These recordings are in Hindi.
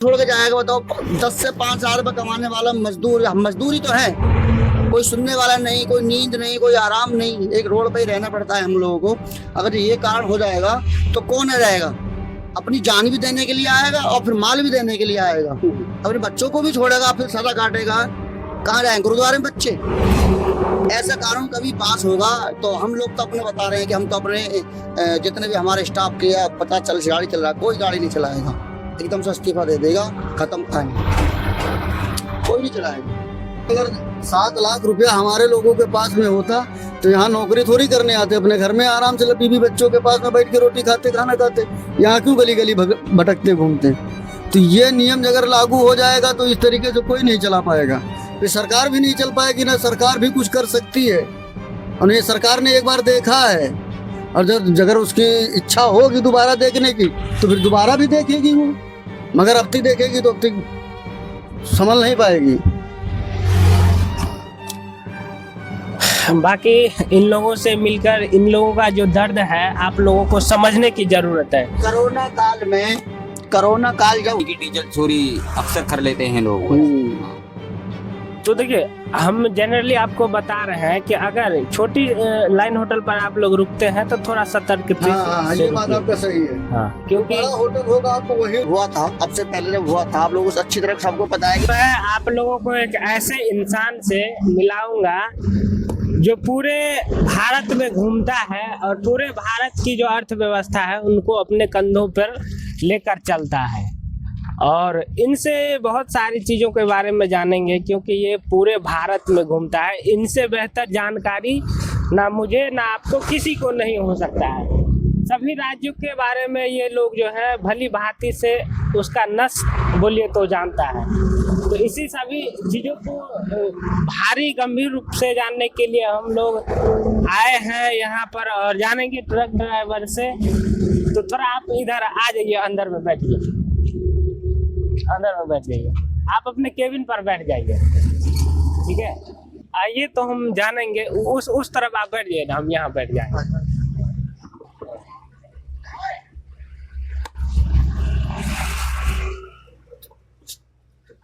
छोड़ के जाएगा बताओ? 10 से 5 हजार रुपये कमाने वाला मजदूर, मजदूरी तो है, कोई सुनने वाला नहीं, कोई नींद नहीं, कोई आराम नहीं, एक रोड पे ही रहना पड़ता है हम लोगों को। अगर ये कारण हो जाएगा तो कौन रहेगा? अपनी जान भी देने के लिए आएगा और फिर माल भी देने के लिए आएगा, अपने बच्चों को भी छोड़ेगा, फिर सजा काटेगा। कहाँ जाएंगे? गुरुद्वारे में बच्चे। ऐसा कानून कभी पास होगा तो हम लोग तो अपने बता रहे हैं कि हम तो अपने जितने भी हमारे स्टाफ की 50-40 गाड़ी चल रहा है, कोई गाड़ी नहीं चलाएगा, एकदम से इस्तीफा दे देगा, खत्म कहानी, कोई नहीं चलाएगा। अगर 7 लाख रुपया हमारे लोगों के पास में होता तो यहाँ नौकरी थोड़ी करने आते, अपने घर में आराम से बीवी बच्चों के पास में बैठ के रोटी खाते, खाना खाते। यहाँ क्यों गली गली भटकते घूमते? तो ये नियम अगर लागू हो जाएगा तो इस तरीके से कोई नहीं चला पाएगा, फिर सरकार भी नहीं चल पाएगी ना, सरकार भी कुछ कर सकती है। और ये सरकार ने एक बार देखा है, और जब अगर उसकी इच्छा होगी दोबारा देखने की तो फिर दोबारा भी देखेगी वो, मगर अब तक देखेगी तो अब तक संभल नहीं पाएगी। बाकी इन लोगों से मिलकर इन लोगों का जो दर्द है आप लोगों को समझने की जरूरत है। कोरोना काल जब डीजल चोरी अक्सर कर लेते हैं लोग। तो देखिए, हम जनरली आपको बता रहे हैं कि अगर छोटी लाइन होटल पर आप लोग रुकते हैं तो थोड़ा सतर्क ये बात आपका सही है। हाँ, क्योंकि बड़ा होटल होगा आपको वही हुआ था, अब से पहले जब हुआ था आप लोगों से अच्छी तरह सबको पता है। मैं आप लोगों को एक ऐसे इंसान से मिलाऊंगा जो पूरे भारत में घूमता है और पूरे भारत की जो अर्थव्यवस्था है उनको अपने कंधों पर लेकर चलता है, और इनसे बहुत सारी चीज़ों के बारे में जानेंगे क्योंकि ये पूरे भारत में घूमता है। इनसे बेहतर जानकारी ना मुझे ना आपको किसी को नहीं हो सकता है। सभी राज्यों के बारे में ये लोग जो है भली भांति से उसका नस बोलिए तो जानता है। तो इसी सभी चीज़ों को भारी गंभीर रूप से जानने के लिए हम लोग आए हैं यहाँ पर और जानेंगे ट्रक ड्राइवर से। तो थोड़ा आप इधर आ जाइए, अंदर में बैठिए, अंदर में बैठ जाइए, आप अपने केबिन पर बैठ जाइए, ठीक है? आइए तो हम जानेंगे, उस तरफ आप बैठ जाइए ना, हम यहाँ बैठ जाएंगे।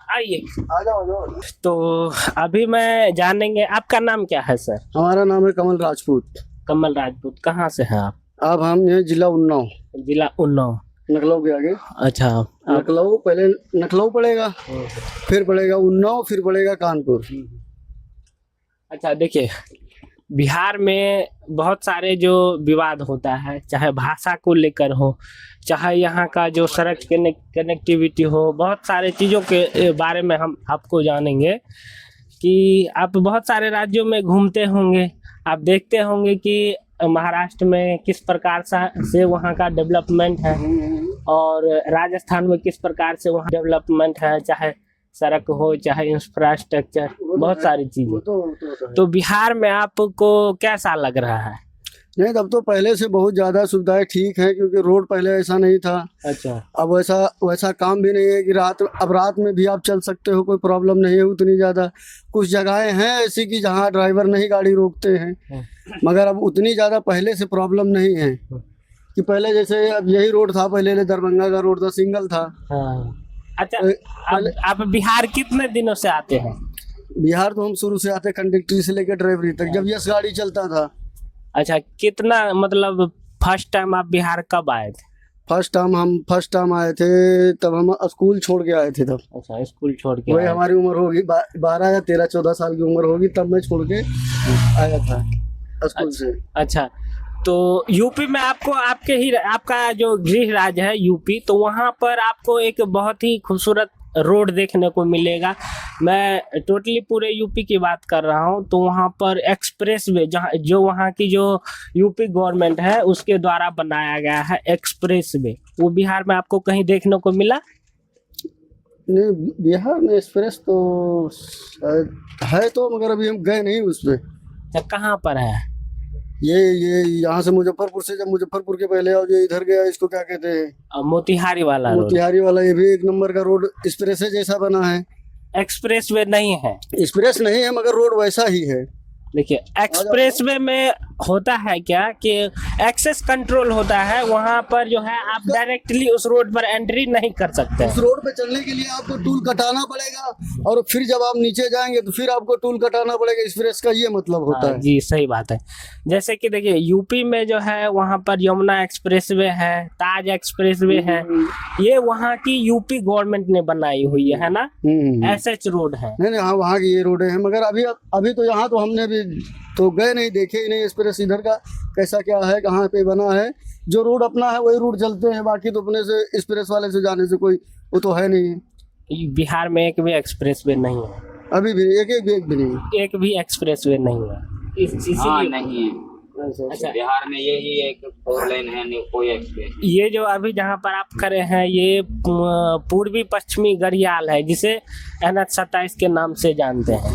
आइए, आ जाओ। तो अभी मैं जानेंगे, आपका नाम क्या है सर? हमारा नाम है कमल राजपूत। कमल राजपूत। कहाँ से हैं आप? अब हम ये जिला उन्नाव, जिला उन्नाव। नखलऊ के आगे। अच्छा, नखलऊ, पहले नखलऊ पड़ेगा, फिर पड़ेगा उन्नाव, फिर पड़ेगा कानपुर। अच्छा, देखिए, बिहार में बहुत सारे जो विवाद होता है, चाहे भाषा को लेकर हो, चाहे यहाँ का जो सड़क कनेक्टिविटी हो, बहुत सारे चीज़ों के बारे में हम आपको जानेंगे कि आप बहुत सारे राज्यों में घूमते होंगे, आप देखते होंगे कि महाराष्ट्र में किस प्रकार से वहाँ का डेवलपमेंट है और राजस्थान में किस प्रकार से वहाँ डेवलपमेंट है, चाहे सड़क हो चाहे इंफ्रास्ट्रक्चर, बहुत सारी चीजें। तो बिहार में आपको कैसा लग रहा है? नहीं, तब तो पहले से बहुत ज़्यादा सुविधाएं ठीक हैं, क्योंकि रोड पहले ऐसा नहीं था। अच्छा, अब वैसा काम भी नहीं है कि रात में भी आप चल सकते हो, कोई प्रॉब्लम नहीं है उतनी ज़्यादा। कुछ जगहें हैं ऐसी कि जहाँ ड्राइवर नहीं गाड़ी रोकते हैं, मगर अब उतनी ज़्यादा पहले से प्रॉब्लम नहीं है कि पहले जैसे। अब यही रोड था पहले, दरभंगा का रोड था, सिंगल था। हाँ। अच्छा, आप बिहार कितने दिनों से आते हैं? बिहार तो हम शुरू से आते, कंडक्टरी से लेकर ड्राइवरी तक, जब यस गाड़ी चलता था। अच्छा, कितना मतलब फर्स्ट टाइम आप बिहार कब आए थे? फर्स्ट टाइम आए थे तब हम स्कूल छोड़ के आए थे तब। अच्छा, स्कूल छोड़ के वही हमारी उम्र होगी 12 या 13-14 साल की उम्र होगी, तब मैं छोड़ के आया था स्कूल से। अच्छा, तो यूपी में आपका जो गृह राज्य है यूपी, तो वहाँ पर आपको एक बहुत ही खूबसूरत रोड देखने को मिलेगा। मैं टोटली पूरे यूपी की बात कर रहा हूँ, तो वहाँ पर एक्सप्रेस वे जो वहाँ की जो यूपी गवर्नमेंट है उसके द्वारा बनाया गया है एक्सप्रेस वे, वो बिहार में आपको कहीं देखने को मिला? नहीं, बिहार में एक्सप्रेस तो है तो, मगर अभी हम गए नहीं उस पे। कहाँ पर है? ये यहाँ से मुजफ्फरपुर से, जब मुजफ्फरपुर के पहले और ये इधर गया, इसको क्या कहते हैं? मोतिहारी वाला। मोतिहारी वाला, ये भी 1 नंबर का रोड एक्सप्रेस जैसा बना है। एक्सप्रेस वे नहीं है? एक्सप्रेस नहीं है, मगर रोड वैसा ही है। देखिए एक्सप्रेस वे में होता है क्या कि एक्सेस कंट्रोल होता है, वहां पर जो है आप डायरेक्टली उस रोड पर एंट्री नहीं कर सकते हैं। उस रोड पे चलने के लिए आपको टूल कटाना पड़ेगा और फिर जब आप नीचे जाएंगे तो फिर आपको टूल कटाना पड़ेगा। एक्सप्रेस का ये मतलब होता है। जी सही बात है। जैसे कि देखिए यूपी में जो है वहां पर यमुना एक्सप्रेस वे है, ताज एक्सप्रेस वे है, ये वहां की यूपी गवर्नमेंट ने बनाई हुई है ना। एसएच रोड है। नहीं हाँ, वहाँ की ये रोडें हैं, मगर अभी तो यहाँ तो हमने भी तो गए नहीं, देखे ही नहीं एक्सप्रेस इधर का कैसा क्या है, कहाँ पे बना है। जो रूट अपना है वही रूट चलते हैं, बाकी तो अपने से एक्सप्रेस वाले से जाने से कोई वो तो है नहीं। बिहार में एक भी एक्सप्रेस वे नहीं है, अभी भी एक भी नहीं, एक भी एक्सप्रेस वे नहीं है। हाँ इसीलिए नहीं है। अच्छा, बिहार में यही एक 4 लेन है, नहीं कोई एक्सप्रेस। ये जो अभी जहाँ पर आप खड़े हैं ये पूर्वी पश्चिमी गढ़ियाल है, जिसे NH-27 के नाम से जानते हैं।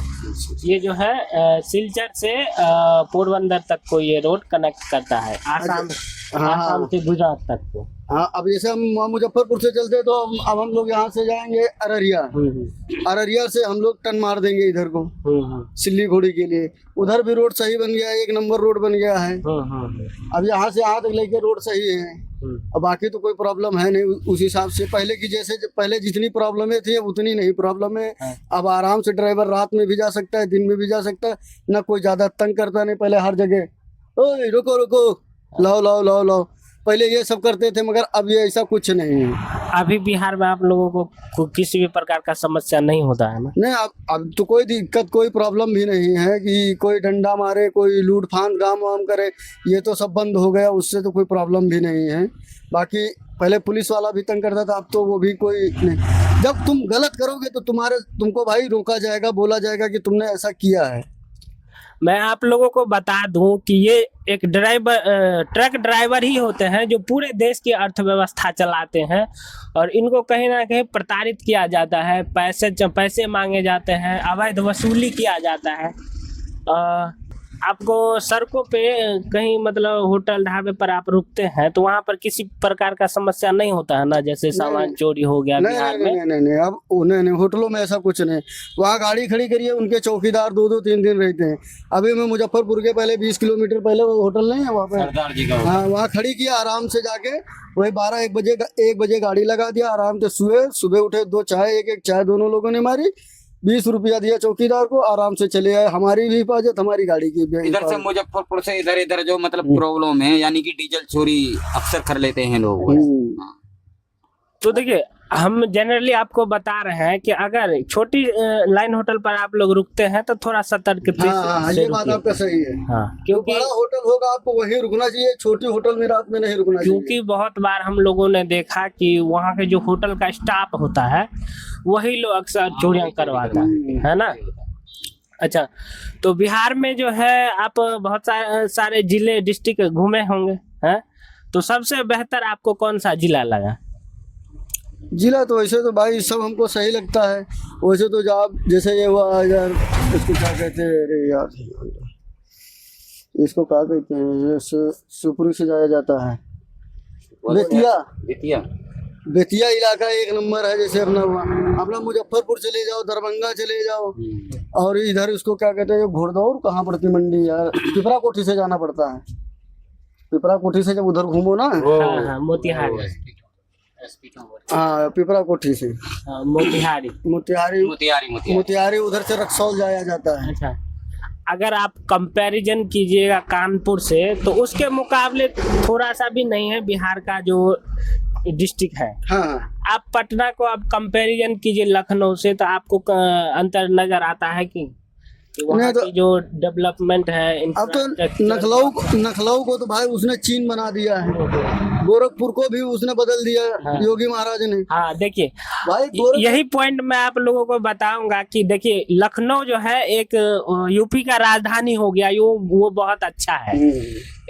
ये जो है सिलचर से पोरबंदर तक को ये रोड कनेक्ट करता है, आसाम से गुजरात तक को। हाँ, अब जैसे हम मुजफ्फरपुर से चलते हैं तो अब हम लोग यहाँ से जाएंगे अररिया। अररिया से हम लोग टर्न मार देंगे इधर को सिल्लीगुड़ी के लिए। उधर भी रोड सही बन गया है, 1 नंबर रोड बन गया है। अब यहाँ से यहाँ तक लेके रोड सही है, अब बाकी तो कोई प्रॉब्लम है नहीं। उस हिसाब से पहले की जैसे पहले जितनी प्रॉब्लमें थी अब उतनी नहीं प्रॉब्लम है। अब आराम से ड्राइवर रात में भी जा सकता है, दिन में भी जा सकता है, ना कोई ज्यादा तंग करता नहीं। पहले हर जगह ओए रुको रुको, लाओ लाओ लाओ लाओ, पहले ये सब करते थे, मगर अब ये ऐसा कुछ नहीं है। अभी बिहार में आप लोगों को किसी भी प्रकार का समस्या नहीं होता है ना? नहीं, अब तो कोई दिक्कत कोई प्रॉब्लम भी नहीं है कि कोई डंडा मारे, कोई लूट फान काम वाम करे, ये तो सब बंद हो गया, उससे तो कोई प्रॉब्लम भी नहीं है। बाकी पहले पुलिस वाला भी तंग करता था, अब तो वो भी कोई नहीं। जब तुम गलत करोगे तो तुमको भाई रोका जाएगा, बोला जाएगा कि तुमने ऐसा किया है। मैं आप लोगों को बता दूं कि ये एक ट्रक ड्राइवर ही होते हैं जो पूरे देश की अर्थव्यवस्था चलाते हैं, और इनको कहीं ना कहीं प्रताड़ित किया जाता है, पैसे मांगे जाते हैं, अवैध वसूली किया जाता है। आपको सड़कों पे कहीं मतलब होटल ढाबे पर आप रुकते हैं तो वहाँ पर किसी प्रकार का समस्या नहीं होता है ना, जैसे सामान चोरी हो गया बिहार में? नहीं, अब नहीं, होटलों में ऐसा कुछ नहीं। वहाँ गाड़ी खड़ी करिए, उनके चौकीदार 2-2 3 दिन रहते हैं। अभी मैं मुजफ्फरपुर के पहले 20 किलोमीटर पहले वो होटल नहीं है वहाँ पे, सरदार जी का। हाँ, वहाँ खड़ी किया आराम से जाके, वही 12-1 बजे गाड़ी लगा दिया, आराम से सुबह उठे, 2 चाय, एक चाय दोनों लोगों ने मारी, 20 रुपया दिया चौकीदार को, आराम से चले आए। हमारी भी हिफाजत, हमारी गाड़ी की भी। इधर से मुजफ्फरपुर से इधर जो मतलब प्रॉब्लम है, यानी कि डीजल चोरी अक्सर कर लेते हैं लोग। तो देखिए हम जनरली आपको बता रहे हैं कि अगर छोटी लाइन होटल पर आप लोग रुकते हैं तो थोड़ा सतर्क से ये बात आपका सही है। क्योंकि बड़ा होटल होगा आपको वहीं रुकना चाहिए, छोटी होटल में रात में नहीं रुकना चाहिए। क्योंकि बहुत बार हम लोगों ने देखा कि वहाँ के जो होटल का स्टाफ होता है वही लोग अक्सर चोरियां करवाता है ना। अच्छा, तो बिहार में जो है आप बहुत सारे जिले डिस्ट्रिक्ट घूमे होंगे हैं, तो सबसे बेहतर आपको कौन सा जिला लगा? जिला तो वैसे तो भाई सब हमको सही लगता है। वैसे तो जैसे ये हुआ यार, इसको क्या कहते हैं, अरे यार इसको क्या कहते हैं, शिवपुरी से जाया जाता है, बेतिया इलाका 1 नंबर है। जैसे अपना मुजफ्फरपुर चले जाओ, दरभंगा चले जाओ, और इधर इसको क्या कहते हैं, घोड़दौड़ कहाँ पड़ती मंडी यार, पिपरा कोठी से जाना पड़ता है। पिपरा कोठी से जब उधर घूमो ना, हाँ, पिपरा कोठी से मोतिहारी उधर से रक्सौल जाया जाता है। अच्छा, अगर आप कंपैरिजन कीजिएगा कानपुर से तो उसके मुकाबले थोड़ा सा भी नहीं है बिहार का जो डिस्ट्रिक्ट है। हाँ, आप पटना को आप कंपैरिजन कीजिए लखनऊ से तो आपको अंतर नजर आता है कि वहाँ की जो डेवलपमेंट है। अब तो नखलऊ को तो भाई उसने चीन बना दिया है, गोरखपुर को भी उसने बदल दिया। हाँ, योगी महाराज ने। हाँ, देखिए भाई यही पॉइंट मैं आप लोगों को बताऊंगा कि देखिए लखनऊ जो है एक यूपी का राजधानी हो गया, वो बहुत अच्छा है।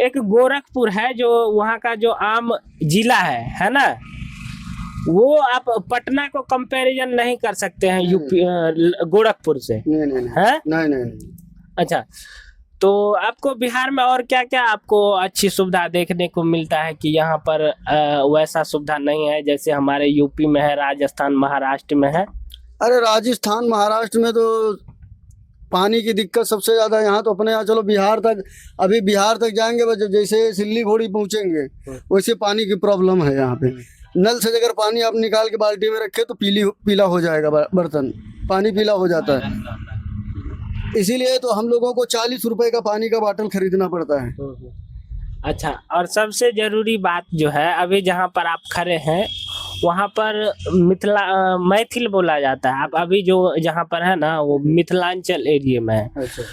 एक गोरखपुर है जो वहाँ का जो आम जिला है ना, वो आप पटना को कंपैरिजन नहीं कर सकते हैं यूपी गोरखपुर से। नहीं। अच्छा, तो आपको बिहार में और क्या क्या आपको अच्छी सुविधा देखने को मिलता है कि यहाँ पर वैसा सुविधा नहीं है जैसे हमारे यूपी में है, राजस्थान महाराष्ट्र में है? अरे राजस्थान महाराष्ट्र में तो पानी की दिक्कत सबसे ज़्यादा यहाँ तो अपने यहाँ चलो बिहार तक, अभी बिहार तक जाएंगे बस जैसे सिल्ली घोड़ी पहुँचेंगे वैसे पानी की प्रॉब्लम है यहाँ पे। नल से अगर पानी आप निकाल के बाल्टी में रखे तो पीला हो जाएगा बर्तन, पानी पीला हो जाता है। इसीलिए तो हम लोगों को 40 रुपए का पानी का बाटल खरीदना पड़ता है। अच्छा, और सबसे जरूरी बात जो है, अभी जहाँ पर आप खड़े हैं वहाँ पर मैथिल बोला जाता है। आप अभी जो जहाँ पर है ना वो मिथिलांचल एरिया में है। अच्छा।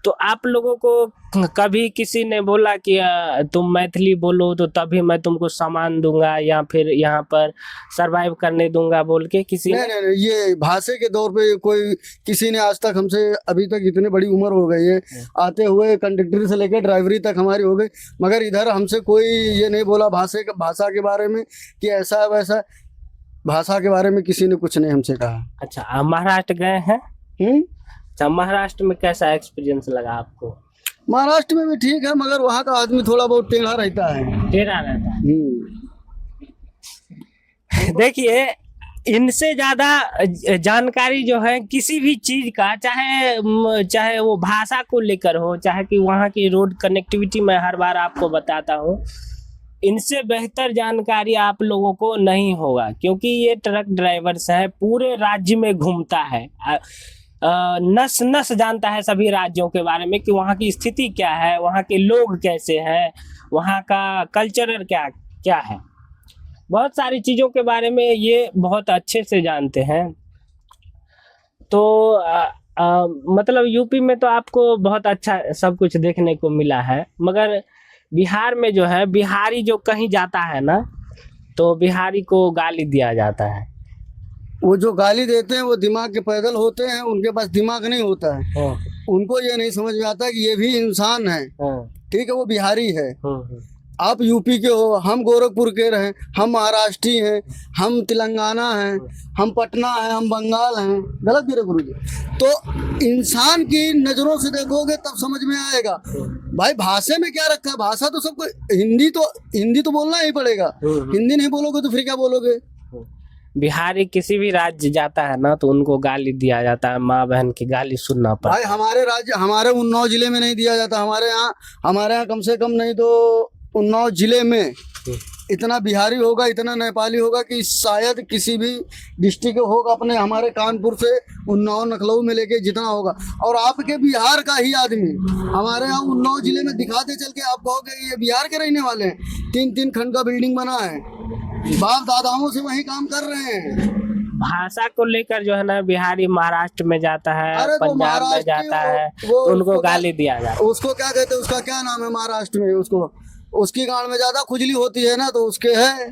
तो आप लोगों को कभी किसी ने बोला कि तुम मैथिली बोलो तो तभी मैं तुमको सामान दूंगा या फिर यहाँ पर सरवाइव करने दूंगा बोल के किसी नहीं, ये भाषा के दौर पे कोई किसी ने आज तक हमसे, अभी तक इतनी बड़ी उम्र हो गई है आते हुए, कंडक्टर से लेकर ड्राइवरी तक हमारी हो गई, मगर इधर हमसे कोई ये नहीं बोला भाषा के बारे में कि ऐसा वैसा। भाषा के बारे में किसी ने कुछ नहीं हमसे कहा। अच्छा, आप महाराष्ट्र गए हैं? अच्छा, महाराष्ट्र में कैसा एक्सपीरियंस लगा आपको? महाराष्ट्र में भी ठीक है, मगर वहाँ का आदमी थोड़ा बहुत टेढ़ा रहता है। टेढ़ा रहता है। देखिए, इनसे ज्यादा जानकारी जो है किसी भी चीज का, चाहे वो भाषा को लेकर हो, चाहे कि वहाँ की रोड कनेक्टिविटी, मैं हर बार आपको बताता हूँ, इनसे बेहतर जानकारी आप लोगों को नहीं होगा, क्योंकि ये ट्रक ड्राइवर्स है, पूरे राज्य में घूमता है, नस नस जानता है सभी राज्यों के बारे में कि वहाँ की स्थिति क्या है, वहाँ के लोग कैसे हैं, वहाँ का कल्चर क्या है। बहुत सारी चीज़ों के बारे में ये बहुत अच्छे से जानते हैं। तो मतलब यूपी में तो आपको बहुत अच्छा सब कुछ देखने को मिला है, मगर बिहार में जो है, बिहारी जो कहीं जाता है ना तो बिहारी को गाली दिया जाता है। वो जो गाली देते हैं वो दिमाग के पैदल होते हैं, उनके पास दिमाग नहीं होता है। उनको ये नहीं समझ में आता कि ये भी इंसान है। ठीक है, वो बिहारी है, आप यूपी के हो, हम गोरखपुर के रहे, हम महाराष्ट्री हैं, हम तेलंगाना हैं, हम पटना हैं, हम बंगाल हैं। गलत भी गुरु जी। तो इंसान की नज़रों से देखोगे तब समझ में आएगा। भाई भाषा में क्या रखा है? भाषा तो सबको, हिंदी तो बोलना ही पड़ेगा। हिंदी नहीं बोलोगे तो फिर क्या बोलोगे? बिहारी किसी भी राज्य जाता है ना तो उनको गाली दिया जाता है, माँ बहन की गाली सुनना पड़ता है। भाई हमारे राज्य, हमारे उन्नाव जिले में नहीं दिया जाता। हमारे यहाँ कम से कम नहीं तो उन्नाव जिले में इतना बिहारी होगा, इतना नेपाली होगा कि शायद किसी भी डिस्ट्रिक्ट होगा अपने, हमारे कानपुर से उन्नाव लखनऊ में लेके जितना होगा। और आपके बिहार का ही आदमी हमारे यहाँ उन्नाव जिले में दिखाते चल के आप कहोगे ये बिहार के रहने वाले हैं। 3-3 खंड का बिल्डिंग बना है, बाप दादाओं से वही काम कर रहे हैं। भाषा को लेकर जो है ना, बिहारी महाराष्ट्र में जाता है, पंजाब में जाता है, वो उनको गाली दिया जाता है। उसको क्या कहते हैं, उसका क्या नाम है महाराष्ट्र में? उसकी गांड में ज्यादा खुजली होती है ना तो उसके है,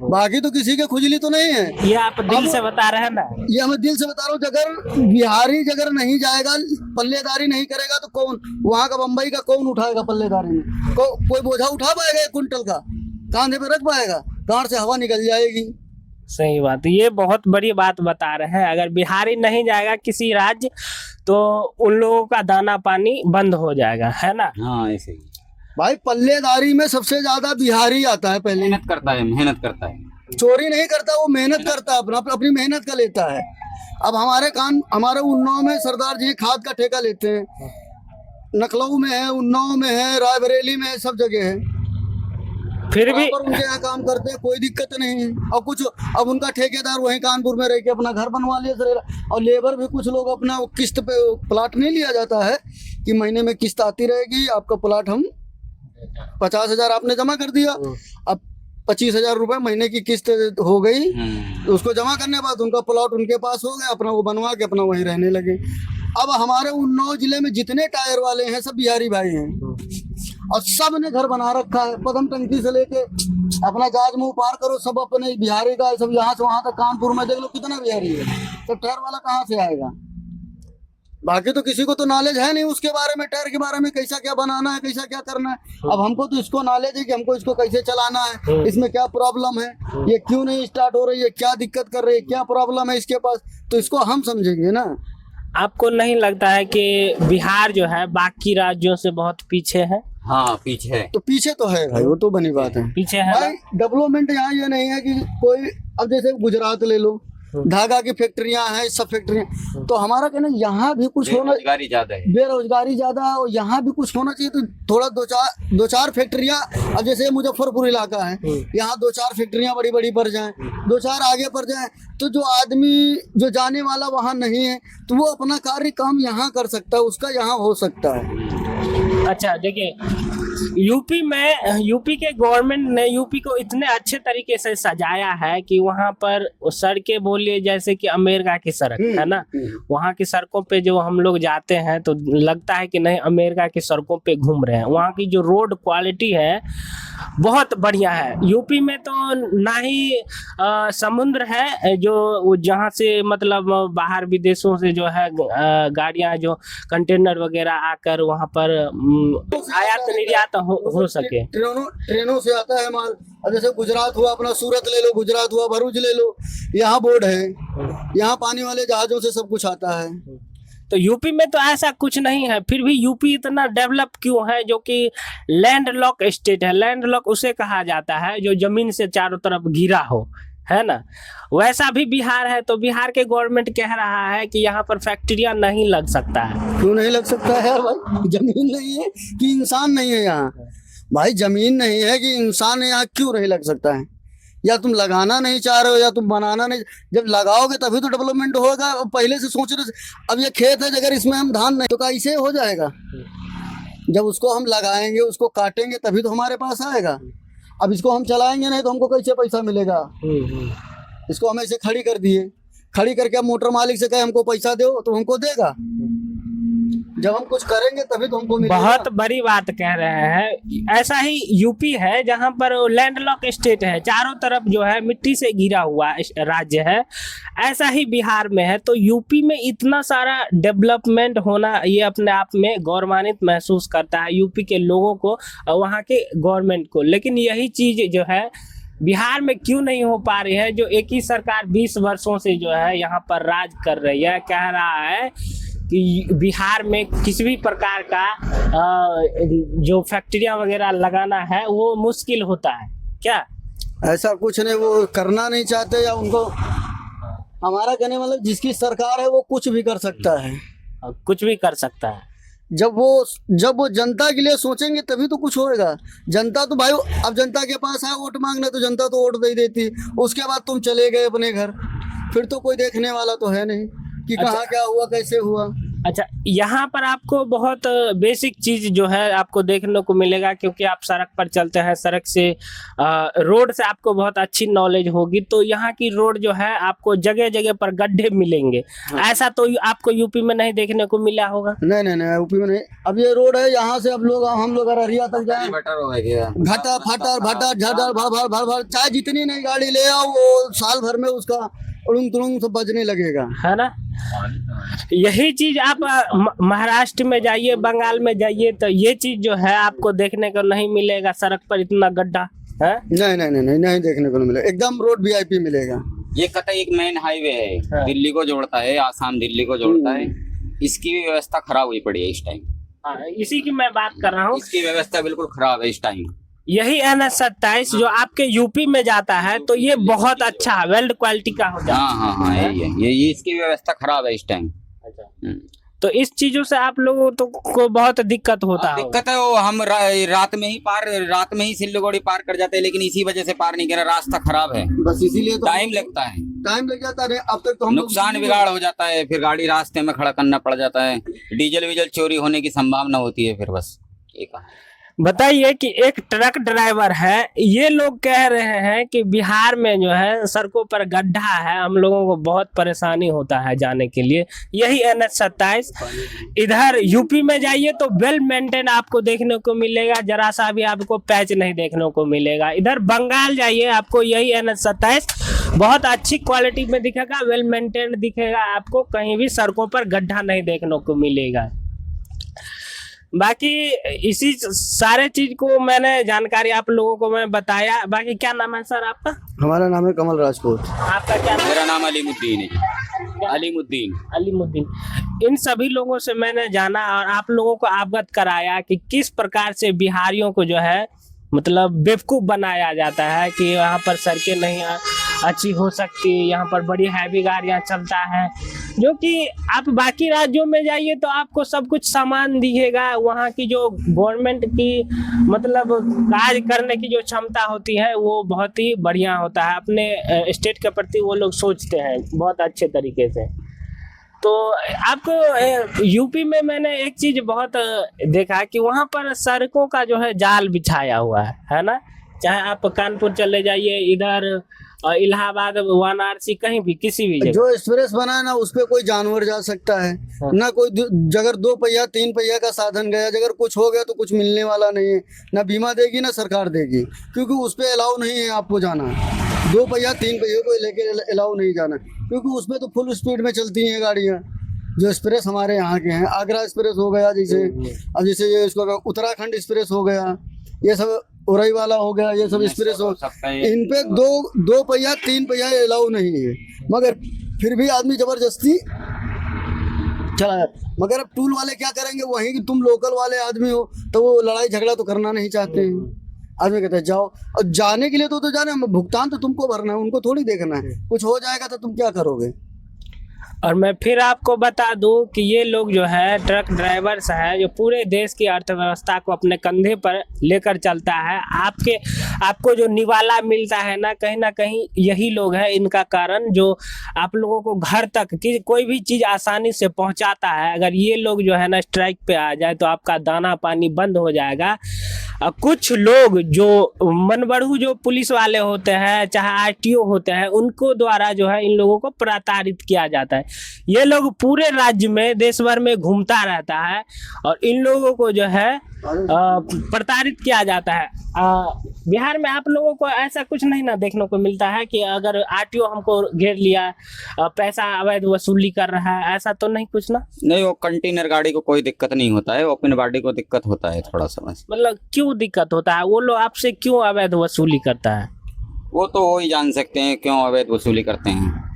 बाकी तो किसी के खुजली तो नहीं है। ये आप दिल से बता रहे हैं ना? ये मैं दिल से बता रहा हूँ। अगर बिहारी अगर नहीं जाएगा, पल्लेदारी नहीं करेगा तो कौन वहाँ का, बम्बई का कौन उठाएगा पल्लेदारी में? कोई बोझा उठा पाएगा 1 कुंटल का? कांधे पे रख पाएगा? गांड से हवा निकल जाएगी। सही बात, ये बहुत बड़ी बात बता रहे हैं। अगर बिहारी नहीं जाएगा किसी राज्य तो उन लोगों का दाना पानी बंद हो जाएगा, है ना? हाँ, ऐसे ही भाई पल्लेदारी में सबसे ज्यादा बिहारी आता है। पहले मेहनत करता है, चोरी नहीं करता, वो मेहनत करता है, अपनी मेहनत का लेता है। अब हमारे उन्नाव में सरदार जी खाद का ठेका लेते हैं, लखनऊ में है, उन्नाव में है, रायबरेली में है, सब जगह है। फिर भी उनके यहाँ काम करते हैं, कोई दिक्कत नहीं है। और कुछ अब उनका ठेकेदार वहीं कानपुर में रह के अपना घर बनवा लिया। और लेबर भी कुछ लोग अपना किस्त पे, प्लाट नहीं लिया जाता है कि महीने में किस्त आती रहेगी, आपका प्लाट हम 50,000 आपने जमा कर दिया, अब 25,000 रुपए महीने की किस्त हो गई, तो उसको जमा करने के बाद उनका प्लॉट उनके पास हो गया, अपना वो बनवा के अपना वहीं रहने लगे। अब हमारे उन्नाव जिले में जितने टायर वाले हैं सब बिहारी भाई हैं, और सब ने घर बना रखा है। पदम टंकी से लेके अपना जहाज मुंह पार करो, सब अपने बिहारी का, सब यहाँ से वहां तक। कानपुर में देख लो कितना बिहारी है, तो टायर वाला कहाँ से आएगा? बाकी तो किसी को तो नॉलेज है नहीं उसके बारे में, टायर के बारे में, कैसा क्या बनाना है, कैसा क्या करना है। अब हमको तो इसको नॉलेज है कि हमको इसको कैसे चलाना है, इसमें क्या प्रॉब्लम है, ये क्यों नहीं स्टार्ट हो रही है, क्या दिक्कत कर रही है, क्या प्रॉब्लम है इसके पास, तो इसको हम समझेंगे ना। आपको नहीं लगता है कि बिहार जो है बाकी राज्यों से बहुत पीछे है? हाँ, पीछे है। तो पीछे तो है भाई, वो तो बनी बात है, पीछे है भाई। डेवलपमेंट यहाँ ये नहीं है कि कोई, अब जैसे गुजरात ले लो, धागा की फैक्ट्रियां हैं, सब फैक्ट्रियां। तो हमारा कहना यहाँ भी कुछ होना, बेरोजगारी ज्यादा है। बेरोजगारी ज्यादा है और यहाँ भी कुछ होना चाहिए। तो थोड़ा दो चार फैक्ट्रियां, अब जैसे मुजफ्फरपुर इलाका है, यहाँ 2-4 फैक्ट्रियां बड़ी बड़ी पड़ जाएं, 2-4 आगे पड़ जाएं, तो जो आदमी जो जाने वाला वहाँ नहीं है तो वो अपना कार्य काम यहाँ कर सकता है, उसका यहाँ हो सकता है। अच्छा देखिए, यूपी के गवर्नमेंट ने यूपी को इतने अच्छे तरीके से सजाया है कि वहाँ पर सड़कें बोलिए जैसे कि अमेरिका की सड़क है ना, वहाँ की सड़कों पे जो हम लोग जाते हैं तो लगता है कि नहीं अमेरिका की सड़कों पे घूम रहे हैं। वहाँ की जो रोड क्वालिटी है बहुत बढ़िया है। यूपी में तो ना ही समुद्र है जो जहाँ से मतलब बाहर विदेशों से जो है गाड़ियाँ जो कंटेनर वगैरह आकर वहाँ पर आयात निर्यात हो सके। ट्रेनों से आता है माल। अब जैसे गुजरात हुआ, अपना सूरत ले लो, गुजरात हुआ, भरूच ले लो, यहाँ बोर्ड है, यहाँ पानी वाले जहाजों से सब कुछ आता है। तो यूपी में तो ऐसा कुछ नहीं है, फिर भी यूपी इतना डेवलप क्यों है? जो कि लैंड लॉक स्टेट है, लैंड लॉक उसे कहा जाता है जो जमीन से चारों तरफ घिरा हो, है ना। वैसा भी बिहार है, तो बिहार के गवर्नमेंट कह रहा है कि यहाँ पर फैक्ट्रियां नहीं लग सकता है। क्यों नहीं लग सकता है यार भाई? जमीन नहीं है कि इंसान नहीं है यहाँ? भाई जमीन नहीं है कि इंसान है यहाँ, क्यों नहीं लग सकता है? या तुम लगाना नहीं चाह रहे हो या तुम बनाना नहीं, जब लगाओगे तभी तो डेवलपमेंट होगा। पहले से सोच रहे, अब ये खेत है, अगर इसमें हम धान नहीं तो कैसे हो जाएगा? जब उसको हम लगाएंगे, उसको काटेंगे तभी तो हमारे पास आएगा। अब इसको हम चलाएंगे नहीं तो हमको कैसे पैसा मिलेगा? इसको हम ऐसे खड़ी कर दिए, खड़ी करके अब मोटर मालिक से कहे हमको पैसा दो तो हमको देगा। जब हम कुछ करेंगे तभी तो हमको मिलेगा। बहुत बड़ी बात कह रहे हैं। ऐसा ही यूपी है जहां पर लैंडलॉक स्टेट है, चारों तरफ जो है मिट्टी से घिरा हुआ राज्य है। ऐसा ही बिहार में है। तो यूपी में इतना सारा डेवलपमेंट होना ये अपने आप में गौरवान्वित महसूस करता है यूपी के लोगों को और वहाँ के गवर्नमेंट को। लेकिन यही चीज जो है बिहार में क्यों नहीं हो पा रही है? जो एक ही सरकार 20 वर्षों से जो है यहाँ पर राज कर रही है, कह रहा है कि बिहार में किसी भी प्रकार का जो फैक्ट्रियां वगैरह लगाना है वो मुश्किल होता है। क्या ऐसा कुछ नहीं, वो करना नहीं चाहते या उनको, हमारा कहने मतलब जिसकी सरकार है वो कुछ भी कर सकता है, कुछ भी कर सकता है। जब वो जनता के लिए सोचेंगे तभी तो कुछ होएगा। जनता तो भाई, अब जनता के पास है वोट मांगना तो जनता तो वोट दे देती, उसके बाद तुम चले गए अपने घर, फिर तो कोई देखने वाला तो है नहीं कि कहाँ क्या हुआ, कैसे हुआ। अच्छा, यहाँ पर आपको बहुत बेसिक चीज जो है आपको देखने को मिलेगा, क्योंकि आप सड़क पर चलते हैं, सड़क से रोड से आपको बहुत अच्छी नॉलेज होगी। तो यहाँ की रोड जो है आपको जगह जगह पर गड्ढे मिलेंगे। ऐसा तो आपको यूपी में नहीं देखने को मिला होगा। नहीं यूपी में नहीं। अब ये रोड है, यहाँ से अब लोग हम लोग अररिया तक जाए, घटा फटर झटर भर भर भर, चाहे जितनी नई गाड़ी ले आओ वो साल भर में उसका उड़ुंग तुड़ुंग सब बजने लगेगा, है ना। यही चीज आप महाराष्ट्र में जाइए, बंगाल में जाइए, तो ये चीज जो है आपको देखने को नहीं मिलेगा। सड़क पर इतना गड्ढा है, नहीं देखने को नहीं मिलेगा। एकदम रोड वीआईपी मिलेगा। ये कतई एक मेन हाईवे है, दिल्ली को जोड़ता है, आसाम दिल्ली को जोड़ता है। इसकी भी व्यवस्था खराब हुई पड़ी है इस टाइम। इसी की मैं बात कर रहा हूँ। इसकी व्यवस्था बिल्कुल खराब है इस टाइम। यही NH27 जो आपके यूपी में जाता है तो ये बहुत अच्छा वेल्ड क्वालिटी का हो जाता है। हाँ यही है, ये इसकी व्यवस्था खराब है इस टाइम। अच्छा, तो इस चीजों से आप लोगों तो को बहुत दिक्कत होता है। दिक्कत है वो, हम रात में ही सिल्लीगुड़ी पार कर जाते हैं, लेकिन इसी वजह से पार नहीं कर रहा, रास्ता खराब है, बस इसीलिए तो टाइम लगता है, टाइम लग जाता है। अब तक तो हम नुकसान बिगाड़ हो जाता है, फिर गाड़ी रास्ते में खड़ा करना पड़ जाता है, डीजल वीजल चोरी होने की संभावना होती है। फिर बस एक बताइए कि एक ट्रक ड्राइवर है, ये लोग कह रहे हैं कि बिहार में जो है सड़कों पर गड्ढा है, हम लोगों को बहुत परेशानी होता है जाने के लिए। यही NH27 इधर यूपी में जाइए तो वेल मेंटेन आपको देखने को मिलेगा, जरा सा भी आपको पैच नहीं देखने को मिलेगा। इधर बंगाल जाइए, आपको यही NH27 बहुत अच्छी क्वालिटी में दिखेगा, वेल मेंटेन दिखेगा, आपको कहीं भी सड़कों पर गड्ढा नहीं देखने को मिलेगा। बाकी इसी सारे चीज को मैंने जानकारी आप लोगों को मैं बताया। बाकी क्या नाम है सर आपका? हमारा नाम है कमल राजपूत। आपका क्या नाम? मेरा नाम अलीमुद्दीन है। अलीमुद्दीन। इन सभी लोगों से मैंने जाना और आप लोगों को अवगत कराया कि किस प्रकार से बिहारियों को जो है मतलब बेवकूफ बनाया जाता है कि वहाँ पर सड़कें नहीं अच्छी हो सकती है। यहाँ पर बड़ी हैवी गाड़ियाँ चलता है, जो कि आप बाकी राज्यों में जाइए तो आपको सब कुछ सामान दिखेगा। वहाँ की जो गवर्नमेंट की मतलब कार्य करने की जो क्षमता होती है वो बहुत ही बढ़िया होता है। अपने स्टेट के प्रति वो लोग सोचते हैं बहुत अच्छे तरीके से। तो आपको यूपी में मैंने एक चीज बहुत देखा कि वहाँ पर सड़कों का जो है जाल बिछाया हुआ है ना। चाहे आप कानपुर चले जाइए, इधर इलाहाबाद, वाराणसी, कहीं भी किसी भी जगह जो एक्सप्रेस बना है ना उस पे कोई जानवर जा सकता है ना, कोई अगर 2 पहिया 3 पहिया का साधन गया, अगर कुछ हो गया तो कुछ मिलने वाला नहीं है, ना बीमा देगी ना सरकार देगी, क्योंकि उस पे अलाउ नहीं है आपको जाना। 2 पहिया 3 पहिया को लेके अलाउ नहीं जाना, क्योंकि उसमें तो फुल स्पीड में चलती हैं गाड़ियाँ। जो एक्सप्रेस हमारे यहाँ के हैं, आगरा एक्सप्रेस हो गया, जैसे अब जैसे ये इसको उत्तराखंड एक्सप्रेस हो गया, ये सब उरई वाला हो गया, ये सब एक्सप्रेस हो, इन पे 2 पहिया 3 पहिया अलाउ नहीं है, मगर फिर भी आदमी जबरदस्ती चला जाता। मगर अब टूल वाले क्या करेंगे, वहीं कि तुम लोकल वाले आदमी हो तो वो लड़ाई झगड़ा तो करना नहीं चाहते हैं। आदमी कहते हैं जाओ, और जाने के लिए तो जाने, भुगतान तो तुमको भरना है, उनको थोड़ी देखना है। कुछ हो जाएगा तो तुम क्या करोगे। और मैं फिर आपको बता दूं कि ये लोग जो है ट्रक ड्राइवर्स है, जो पूरे देश की अर्थव्यवस्था को अपने कंधे पर लेकर चलता है। आपको जो निवाला मिलता है ना कहीं यही लोग हैं इनका कारण, जो आप लोगों को घर तक कि कोई भी चीज़ आसानी से पहुंचाता है। अगर ये लोग जो है ना स्ट्राइक पे आ जाए तो आपका दाना पानी बंद हो जाएगा। कुछ लोग जो मनबड़ू जो पुलिस वाले होते हैं, चाहे आरटीओ होते हैं, उनको द्वारा जो है इन लोगों को प्रताड़ित किया जाता है। ये लोग पूरे राज्य में, देश भर में घूमता रहता है और इन लोगों को जो है प्रताड़ित किया जाता है। बिहार में आप लोगों को ऐसा कुछ नहीं ना देखने को मिलता है कि अगर आरटीओ हमको घेर लिया, पैसा अवैध वसूली कर रहा है, ऐसा तो नहीं कुछ ना। नहीं, वो कंटेनर गाड़ी को कोई दिक्कत नहीं होता है, ओपन गाड़ी को दिक्कत होता है थोड़ा सा। मतलब क्यों दिक्कत होता है? वो लोग आपसे क्यों अवैध वसूली करता है? वो तो वो ही जान सकते हैं क्यों अवैध वसूली करते हैं।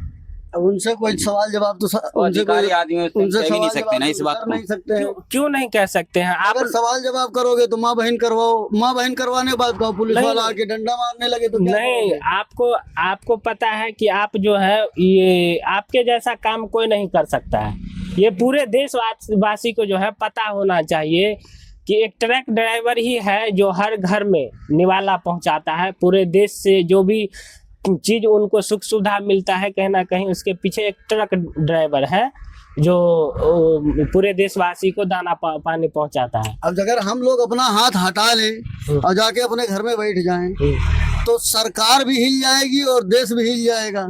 उनसे कोई सवाल जवाब तो अधिकारी आदमी उनसे कह नहीं सकते ना इस बात को। नहीं सकते हैं। क्यों नहीं कह सकते हैं आप? अगर सवाल जवाब करोगे तो माँ बहन करवाओ, माँ बहन करवाने के बाद कहो पुलिस वाला आके डंडा मारने लगे तो क्या नहीं, करोगे? आपको पता है कि आप जो है ये आपके जैसा काम कोई नहीं कर सकता है। ये पूरे देशवासी को जो है पता होना चाहिए कि एक ट्रक ड्राइवर ही है जो हर घर में निवाला पहुंचाता है। पूरे देश से जो भी चीज उनको सुख सुविधा मिलता है, कहीं ना कहीं उसके पीछे एक ट्रक ड्राइवर है जो पूरे देशवासी को दाना पानी पहुंचाता है। अब अगर हम लोग अपना हाथ हटा लें और जाके अपने घर में बैठ जाएं तो सरकार भी हिल जाएगी और देश भी हिल जाएगा।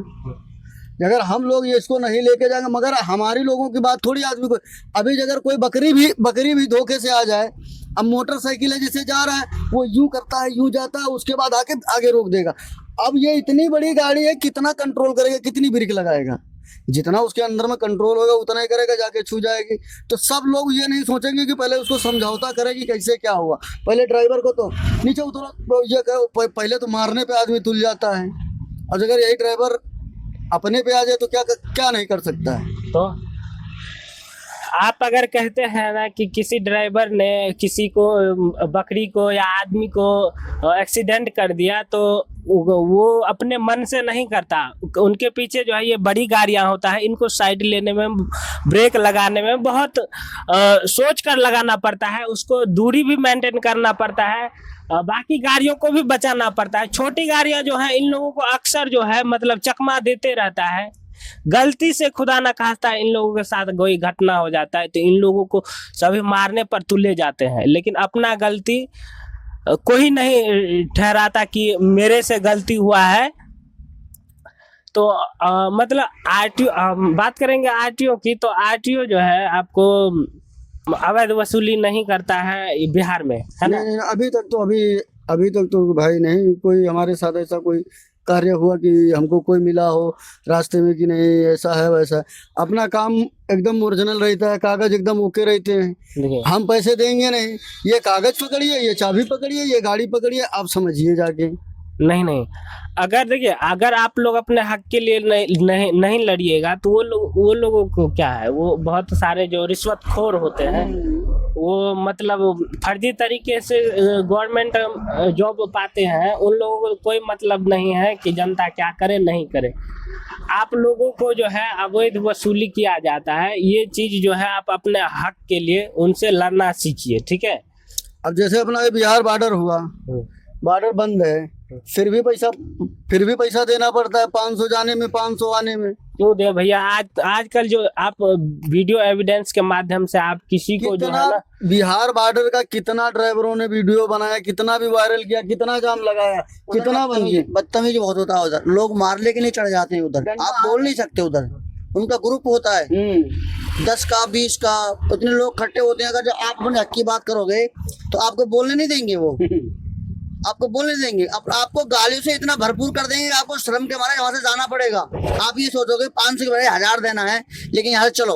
अगर हम लोग ये इसको नहीं लेके जाएंगे, मगर हमारी लोगों की बात थोड़ी आदमी को। अभी अगर कोई बकरी भी धोखे से आ जाए, अब मोटरसाइकिल है जैसे जा रहा है वो यूं करता है, यूं जाता है, उसके बाद आगे रोक देगा। अब ये इतनी बड़ी गाड़ी है, कितना कंट्रोल करेगा, कितनी ब्रेक लगाएगा? जितना उसके अंदर में कंट्रोल होगा उतना ही करेगा, जाके छू जाएगी। तो सब लोग ये नहीं सोचेंगे कि पहले उसको समझौता करेगी कैसे क्या हुआ। पहले ड्राइवर को तो नीचे उतरो, तो ये कहो, पहले तो मारने पे आदमी तुल जाता है। और अगर यही ड्राइवर अपने पे आ जाए तो क्या नहीं कर सकता है। तो आप अगर कहते हैं ना कि किसी ड्राइवर ने किसी को, बकरी को या आदमी को एक्सीडेंट कर दिया, तो वो अपने मन से नहीं करता। उनके पीछे जो है ये बड़ी गाड़ियां होता है, इनको साइड लेने में, ब्रेक लगाने में बहुत सोच कर लगाना पड़ता है। उसको दूरी भी मेंटेन करना पड़ता है, बाकी गाड़ियों को भी बचाना पड़ता है। छोटी गाड़ियां जो है इन लोगों को अक्सर जो है मतलब चकमा देते रहता है। गलती से खुदा ना खास्ता इन लोगों के साथ कोई घटना हो जाता है तो इन लोगों को सभी मारने पर तुले जाते हैं, लेकिन अपना गलती कोई नहीं ठहराता कि मेरे से गलती हुआ है। तो मतलब आरटीओ, बात करेंगे आरटीओ की, तो आरटीओ जो है आपको अवैध वसूली नहीं करता है बिहार में, है ना? नहीं, अभी तक तो भाई नहीं कोई हमारे साथ ऐसा कोई कार्य हुआ कि हमको कोई मिला हो रास्ते में कि नहीं ऐसा है वैसा है। अपना काम एकदम ओरिजिनल रहता है, कागज एकदम ओके रहते हैं। हम पैसे देंगे नहीं, ये कागज पकड़िए, ये चाबी पकड़िए, ये गाड़ी पकड़िए, आप समझिए जाके। नहीं, अगर देखिए, अगर आप लोग अपने हक के लिए नहीं लड़िएगा तो वो लोगों को क्या है, वो बहुत सारे जो रिश्वतखोर होते हैं वो मतलब फर्जी तरीके से गवर्नमेंट जॉब पाते हैं, उन लोगों को कोई मतलब नहीं है कि जनता क्या करे नहीं करे। आप लोगों को जो है अवैध वसूली किया जाता है, ये चीज जो है आप अपने हक के लिए उनसे लड़ना सीखिए, ठीक है। अब जैसे अपना ये बिहार बॉर्डर हुआ, बॉर्डर बंद है, फिर भी पैसा देना पड़ता है, 500 जाने में 500 आने में। क्यों दे भैया, आजकल जो आप वीडियो एविडेंस के माध्यम से आप किसी को जो है ना, बिहार बॉर्डर का कितना ड्राइवरों ने वीडियो बनाया, कितना भी वायरल किया, कितना जाम लगाया, कितना बन गया। बदतमीजी बहुत होता है उधर, लोग मारने के लिए चढ़ जाते हैं उधर, आप बोल नहीं सकते उधर, उनका ग्रुप होता है 10 का 20 का, उतने लोग इकट्ठे होते हैं। अगर आप अपने हक की बात करोगे तो आपको बोलने नहीं देंगे, वो आपको बोलने देंगे, आपको गालियों से इतना भरपूर कर देंगे, आपको शर्म के मारे वहां से जाना पड़ेगा। आप ये सोचोगे 500 के बजाय 1000 देना है, लेकिन यहाँ से चलो,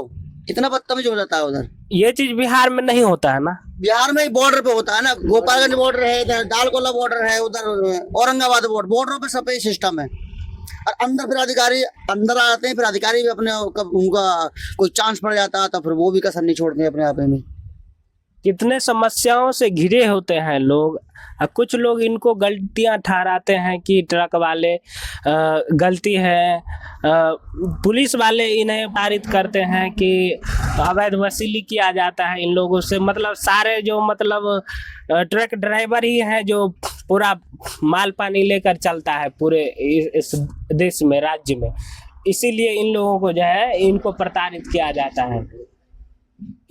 इतना बदतमीज हो जाता है उधर। ये चीज बिहार में नहीं होता है ना, बिहार में बॉर्डर पे होता है ना, गोपालगंज बॉर्डर है, इधर दालकोला बॉर्डर है, उधर औरंगाबाद बॉर्डरों पे सब सिस्टम है। और अंदर फिर अधिकारी अंदर आ जाते हैं, फिर अधिकारी भी अपने उनका कोई चांस पड़ जाता है तो फिर वो भी कसर नहीं छोड़ते अपने आप में। कितने समस्याओं से घिरे होते हैं लोग। कुछ लोग इनको गलतियां ठहराते हैं कि ट्रक वाले गलती है, पुलिस वाले इन्हें पारित करते हैं कि अवैध वसूली किया जाता है इन लोगों से। मतलब सारे जो मतलब ट्रक ड्राइवर ही हैं जो पूरा माल पानी लेकर चलता है पूरे इस देश में, राज्य में, इसीलिए इन लोगों को जो है इनको प्रताड़ित किया जाता है।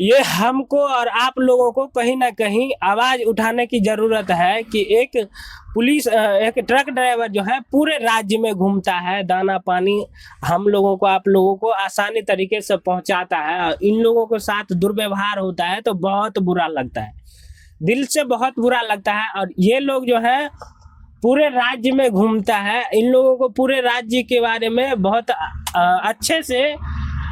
ये हमको और आप लोगों को कहीं ना कहीं आवाज उठाने की जरूरत है कि एक एक ट्रक ड्राइवर जो है पूरे राज्य में घूमता है, दाना पानी हम लोगों को आप लोगों को आसानी तरीके से पहुंचाता है, इन लोगों के साथ दुर्व्यवहार होता है तो बहुत बुरा लगता है, दिल से बहुत बुरा लगता है। और ये लोग जो है पूरे राज्य में घूमता है, इन लोगों को पूरे राज्य के बारे में बहुत अच्छे से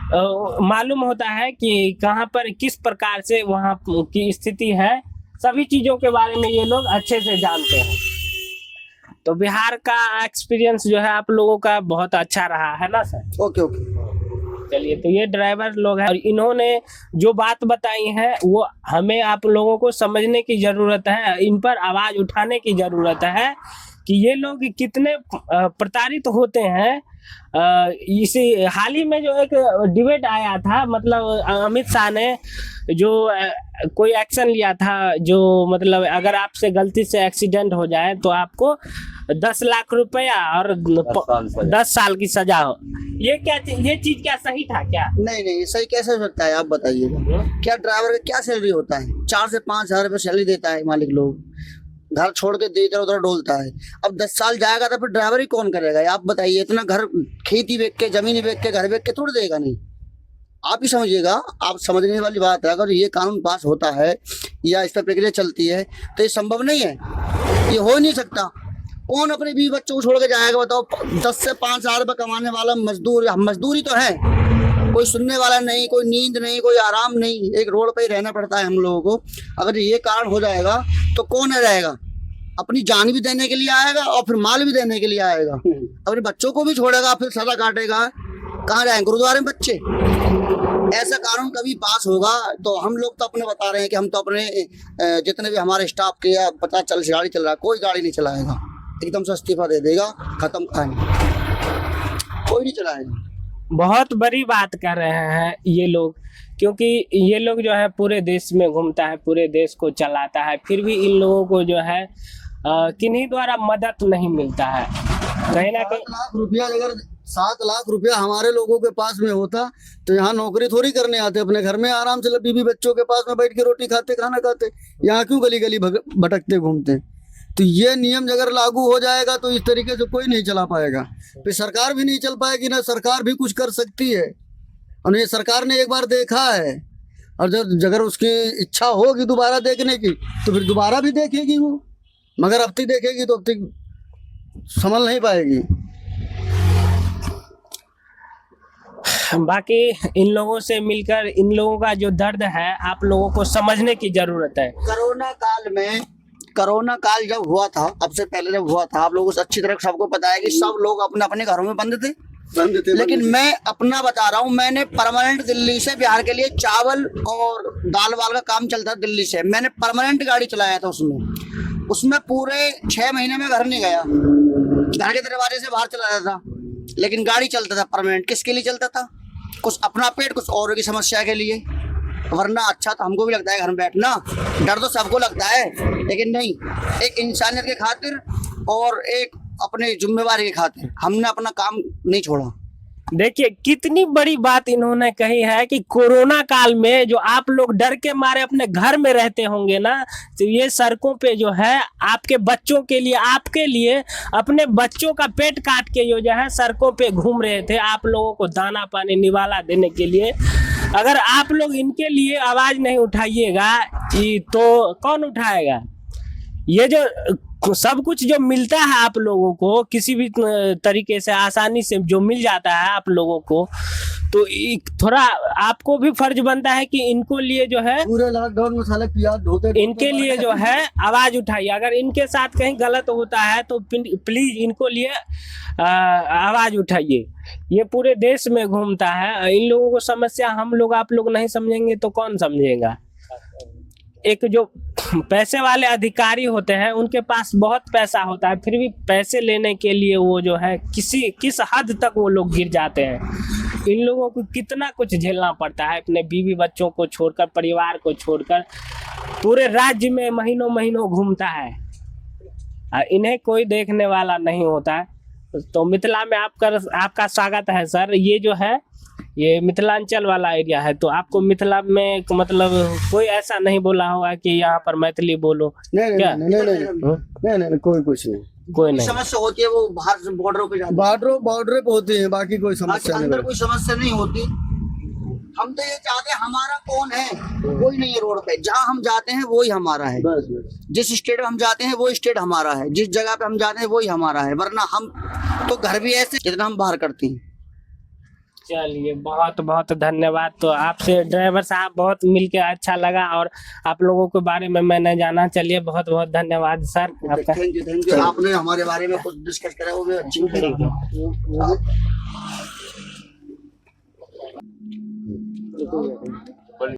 मालूम होता है कि कहाँ पर किस प्रकार से वहाँ की स्थिति है, सभी चीज़ों के बारे में ये लोग अच्छे से जानते हैं। तो बिहार का एक्सपीरियंस जो है आप लोगों का बहुत अच्छा रहा है ना सर। ओके ओके, चलिए, तो ये ड्राइवर लोग हैं और इन्होंने जो बात बताई है वो हमें आप लोगों को समझने की ज़रूरत है, इन पर आवाज़ उठाने की ज़रूरत है कि ये लोग कितने प्रताड़ित होते हैं। इसी हाल ही में जो एक डिबेट आया था, मतलब अमित शाह ने जो कोई एक्शन लिया था, जो मतलब अगर आपसे गलती से एक्सीडेंट हो जाए तो आपको 10 लाख रुपया और 10 साल की सजा हो। ये चीज क्या सही था क्या? नहीं, सही कैसे हो सकता है आप बताइए। क्या ड्राइवर का क्या सैलरी होता है? 4 से 5 हजार रुपये सैलरी देता है मालिक लोग, घर छोड़ के इधर उधर डोलता है। अब 10 साल जाएगा तो फिर ड्राइवर ही कौन करेगा आप बताइए। इतना घर खेती बेच के, जमीन बेच के, घर बेच के थोड़ी देगा, नहीं आप ही समझिएगा। आप समझने वाली बात है, अगर ये कानून पास होता है या इस पर प्रक्रिया चलती है तो ये संभव नहीं है, ये हो ही नहीं सकता। कौन अपने बीवी बच्चों को छोड़ के जाएगा बताओ। 10 से 5 हजार रुपये कमाने वाला मजदूर, मजदूरी तो है, कोई सुनने वाला नहीं, कोई नींद नहीं, कोई आराम नहीं, एक रोड पे ही रहना पड़ता है हम लोगों को। अगर ये कारण हो जाएगा तो कौन रहेगा? अपनी जान भी देने के लिए आएगा और फिर माल भी देने के लिए आएगा, अपने बच्चों को भी छोड़ेगा, फिर सजा काटेगा। कहाँ जाएंगे? गुरुद्वारे में बच्चे। ऐसा कानून कभी पास होगा तो हम लोग तो अपने बता रहे हैं कि हम तो अपने जितने भी हमारे स्टाफ के या पता चल गाड़ी चल रहा है, कोई गाड़ी नहीं चलाएगा, एकदम से इस्तीफा दे देगा, खत्म कहानी, कोई नहीं चलाएगा। बहुत बड़ी बात कर रहे हैं ये लोग, क्योंकि ये लोग जो है पूरे देश में घूमता है, पूरे देश को चलाता है, फिर भी इन लोगों को जो है किन्हीं द्वारा मदद नहीं मिलता है। कहीं ना कहीं 7 लाख रुपया, अगर 7 लाख रुपया हमारे लोगों के पास में होता तो यहाँ नौकरी थोड़ी करने आते, अपने घर में आराम से बीवी बच्चों के पास में बैठ के रोटी खाते, खाना खाते। यहाँ क्यों गली गली भटकते घूमते? तो ये नियम अगर लागू हो जाएगा तो इस तरीके से कोई नहीं चला पाएगा, फिर सरकार भी नहीं चल पाएगी ना, सरकार भी कुछ कर सकती है। और ये सरकार ने एक बार देखा है, और जब अगर उसकी इच्छा होगी दोबारा देखने की तो फिर दोबारा भी देखेगी वो, मगर अब तक देखेगी तो अब तक संभल नहीं पाएगी। बाकी इन लोगों से मिलकर इन लोगों का जो दर्द है आप लोगों को समझने की जरूरत है। कोरोना काल जब हुआ था, अब से पहले जब हुआ था, आप लोगों को अच्छी तरह सबको पता है कि सब लोग अपने अपने घरों में बंद थे। बंद थे, लेकिन मैं अपना बता रहा हूँ, मैंने परमानेंट दिल्ली से बिहार के लिए चावल और दाल वाल का काम चलता था दिल्ली से, मैंने परमानेंट गाड़ी चलाया था उसमें पूरे 6 महीने में घर नहीं गया, घर के दरवाजे से बाहर चला जाता था, लेकिन गाड़ी चलता था परमानेंट। किसके लिए चलता था? कुछ अपना पेट, कुछ औरों की समस्या के लिए। वरना अच्छा तो हमको भी लगता है घर में बैठना, डर तो सबको लगता है, लेकिन नहीं, एक इंसानियत के खातिर और एक अपनी जिम्मेवारी के खातिर हमने अपना काम नहीं छोड़ा। देखिए कितनी बड़ी बात इन्होंने कही है कि कोरोना काल में जो आप लोग डर के मारे अपने घर में रहते होंगे ना, तो ये सड़कों पे जो है आपके बच्चों के लिए, आपके लिए, अपने बच्चों का पेट काट के जो है सड़कों पे घूम रहे थे, आप लोगों को दाना पानी निवाला देने के लिए। अगर आप लोग इनके लिए आवाज नहीं उठाइएगा तो कौन उठाएगा? ये जो सब कुछ जो मिलता है आप लोगों को किसी भी तरीके से आसानी से जो मिल जाता है आप लोगों को, तो थोड़ा आपको भी फर्ज बनता है कि इनको लिए जो है पूरे लॉकडाउन में साले प्याज धोते इनके लिए जो है आवाज उठाइए। अगर इनके साथ कहीं गलत होता है तो प्लीज इनको लिए आवाज उठाइए। ये पूरे देश में घूमता है, इन लोगों को समस्या हम लोग आप लोग नहीं समझेंगे तो कौन समझेगा? एक जो पैसे वाले अधिकारी होते हैं उनके पास बहुत पैसा होता है, फिर भी पैसे लेने के लिए वो जो है किस हद तक वो लोग गिर जाते हैं। इन लोगों को कितना कुछ झेलना पड़ता है, अपने बीवी बच्चों को छोड़कर, परिवार को छोड़कर पूरे राज्य में महीनों महीनों घूमता है, इन्हें कोई देखने वाला नहीं होता है। तो मिथिला में आपका स्वागत है सर। ये जो है ये मिथिलांचल वाला एरिया है, तो आपको मिथिला में मतलब कोई ऐसा नहीं बोला होगा कि यहाँ पर मैथिली बोलो? नहीं, कोई कुछ नहीं, कोई नहीं। समस्या होती है वो बाहर से बॉर्डरों पे बॉर्डर पे होती है, बाकी कोई समस्या अंदर नहीं। कोई समस्या नहीं होती। हम तो ये चाहते हैं, हमारा कौन है? कोई नहीं है रोड पे, जहाँ हम जाते हैं वही हमारा है। बस जिस स्टेट में हम जाते हैं वो स्टेट हमारा है, जिस जगह पे हम जाते हैं वही हमारा है। वरना हम तो घर भी ऐसे जितना हम बाहर करते हैं। चलिए बहुत बहुत धन्यवाद। तो आपसे ड्राइवर साहब बहुत मिलके अच्छा लगा और आप लोगों के बारे में मैंने जाना। चलिए बहुत बहुत धन्यवाद सर आपका। Thank you. आपने हमारे बारे में कुछ डिस्कस करा वो भी अच्छी लगी।